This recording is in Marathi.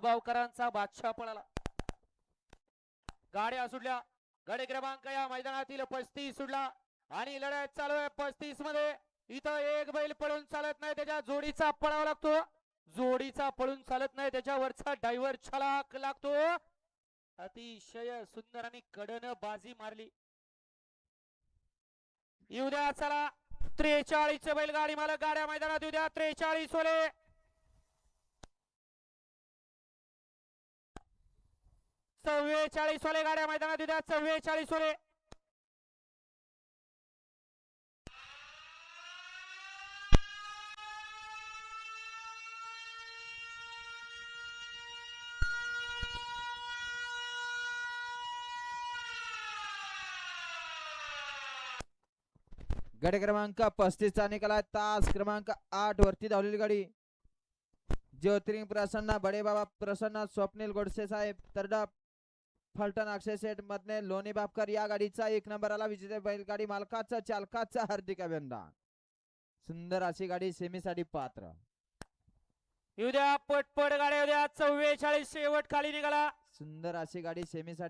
गावकरांचा बादशाह पळाला. गाड्या सुटल्या. गाडी क्रमांक या मैदानातील 35 सुटला आणि लढत चालू आहे 35 मध्ये. इथं एक बैल पळून चालत नाही, त्याच्या जोडीचा पळावा लागतो. जोडीचा पळून चालत नाही, त्याच्यावरचा ड्रायव्हर छलाक लागतो. अतिशय सुंदर आणि कडन बाजी मारली. येऊ द्या चला 43 बैलगाडी मालक गाड्या मैदानात येऊ द्या. 43 ओले 44 ओले गाड्या मैदानात येऊ द्या. 44 ओले गाडी क्रमांक 35 चा निकाला. तास क्रमांक 8 वरती धावलेली गाडी ज्योतिरिंग प्रसन्न, बडे बाबा प्रसन्न, स्वप्नील गोडसे साहेब तरडा, फलटण अक्षय सेठ मधने लोणी बापकर या गाडीचा 1 नंबर आला. विजेते बैलगाडी मालकाचा चालकाचा हार्दिक अभिनंदन. सुंदर अशी गाडी सेमीसाठी पात्र. येऊ द्या पटपट गाड्या येऊ द्या. 44 शेवट खाली निघाला. सुंदर अशी गाडी सेमीसाठी